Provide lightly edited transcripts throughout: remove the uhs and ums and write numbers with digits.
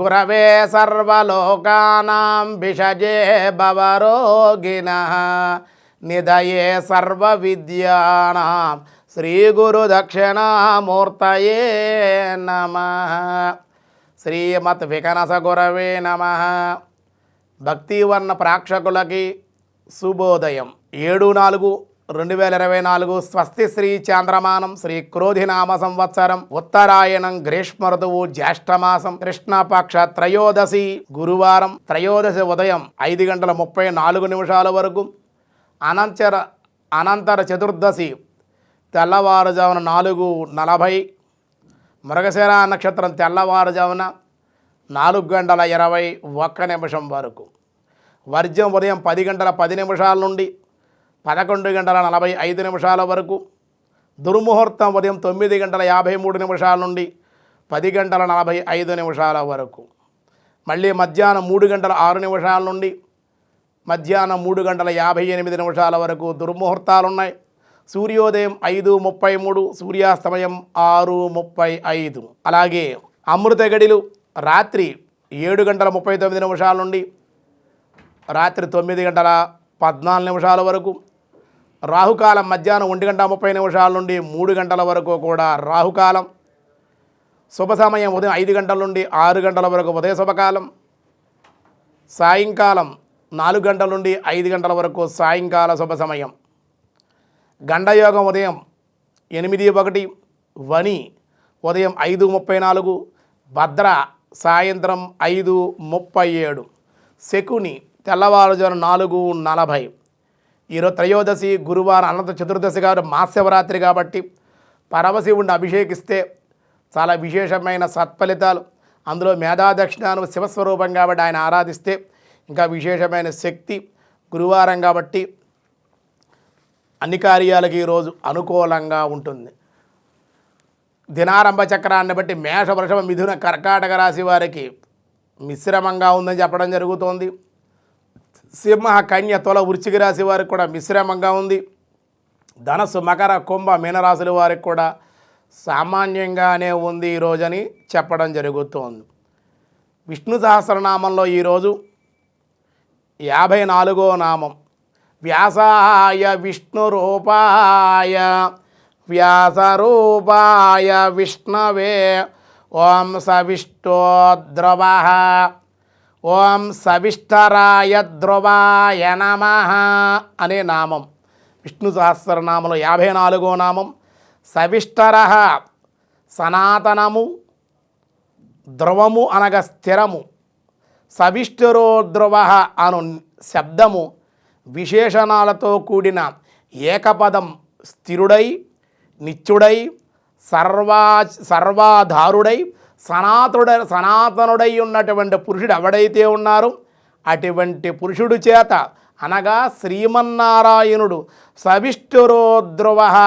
గురవే సర్వలోకానాం భిషజే భవరోగిణః నిధయే సర్వవిద్యానాం శ్రీ గురు దక్షిణామూర్తయే నమః. శ్రీమత్ వికనస గురవే నమః. భక్తివర్ణ ప్రేక్షకులకి శుభోదయం. 7/4/2024 స్వస్తి శ్రీ చాంద్రమానం శ్రీ క్రోధినామ సంవత్సరం ఉత్తరాయణం గ్రీష్మ ఋతువు జ్యేష్ఠమాసం కృష్ణపక్ష త్రయోదశి గురువారం. త్రయోదశి ఉదయం 5:34 వరకు. అనంతర చతుర్దశి తెల్లవారుజామున 4:40. మృగశిర నక్షత్రం తెల్లవారుజామున 4:21 వరకు. వర్జం ఉదయం 10:10 నుండి 11:45 వరకు. దుర్ముహూర్తం ఉదయం 9:53 నుండి 10:45 వరకు. మళ్ళీ మధ్యాహ్నం 3:06 నుండి మధ్యాహ్నం 3:58 వరకు దుర్ముహూర్తాలు ఉన్నాయి. సూర్యోదయం 5:33, సూర్యాస్తమయం 6:35. అలాగే అమృత గడిలు రాత్రి 7:39 నుండి రాత్రి 9:14 వరకు. రాహుకాలం మధ్యాహ్నం 1:30 నుండి 3 గంటల వరకు కూడా రాహుకాలం. శుభ సమయం ఉదయం 5 గంటల నుండి 6 గంటల వరకు ఉదయ శుభకాలం. సాయంకాలం 4 గంటల నుండి 5 గంటల వరకు సాయంకాల శుభ సమయం. గండయోగం ఉదయం 8:01, వని ఉదయం 5:34, భద్ర సాయంత్రం 5:37, శకుని తెల్లవారుజామున 4:40. ఈరోజు త్రయోదశి గురువారం అనంత చతుర్దశి గారు మహాశివరాత్రి కాబట్టి పరమశివుడిని అభిషేకిస్తే చాలా విశేషమైన సత్ఫలితాలు. అందులో మేధాదక్షిణాను శివస్వరూపం కాబట్టి ఆయన ఆరాధిస్తే ఇంకా విశేషమైన శక్తి. గురువారం కాబట్టి అన్ని కార్యాలకి ఈరోజు అనుకూలంగా ఉంటుంది. దినారంభ చక్రాన్ని బట్టి మేష, వృషభ, మిథున, కర్కాటక రాశి వారికి మిశ్రమంగా ఉందని చెప్పడం జరుగుతోంది. సింహ, కన్య, తుల, వృశ్చిక రాశి వారికి కూడా మిశ్రమంగా ఉంది. ధనస్సు, మకర, కుంభ, మీనరాశుల వారికి కూడా సామాన్యంగానే ఉంది ఈరోజని చెప్పడం జరుగుతోంది. విష్ణు సహస్రనామంలో ఈరోజు 54వ నామం వ్యాసాయ విష్ణురూపాయ వ్యాసరూపాయ విష్ణవే ఓం సవిష్ణోద్రవః ఓం సవిష్ఠరాయ ధ్రువాయ నమః అనే నామం. విష్ణు సహస్రనామంలో 54వ నామం సవిష్ఠరః. సనాతనము, ధ్రువము అనగా స్థిరము. సవిష్ఠరో ధ్రువః అను శబ్దము విశేషణాలతో కూడిన ఏకపదం. స్థిరుడై, నిత్యుడై, సర్వాధారుడై, సనాతనుడై ఉన్నటువంటి పురుషుడు ఎవడైతే ఉన్నారో అటువంటి పురుషుడు చేత అనగా శ్రీమన్నారాయణుడు సవిష్ఠురోధ్రువగా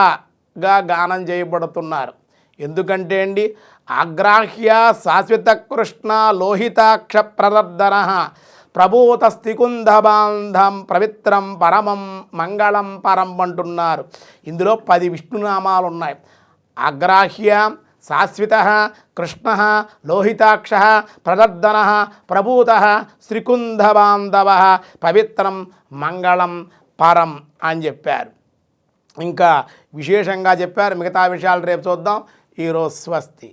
గానం చేయబడుతున్నారు. ఎందుకంటే అండి, ఆగ్రాహ్య శాశ్వత కృష్ణ లోహితాక్ష ప్రదర్దన ప్రభూత స్థికుంధబాంధం పవిత్రం పరమం మంగళం పరం అంటున్నారు. ఇందులో 10 విష్ణునామాలు ఉన్నాయి. ఆగ్రాహ్య, శాశ్వత, కృష్ణ, లోహితాక్ష, ప్రదర్దన, ప్రభూత, శ్రీకుంధబాంధవ, పవిత్రం, మంగళం, పరం అని చెప్పారు. ఇంకా విశేషంగా చెప్పారు. మిగతా విషయాలు రేపు చూద్దాం. ఈరోజు స్వస్తి.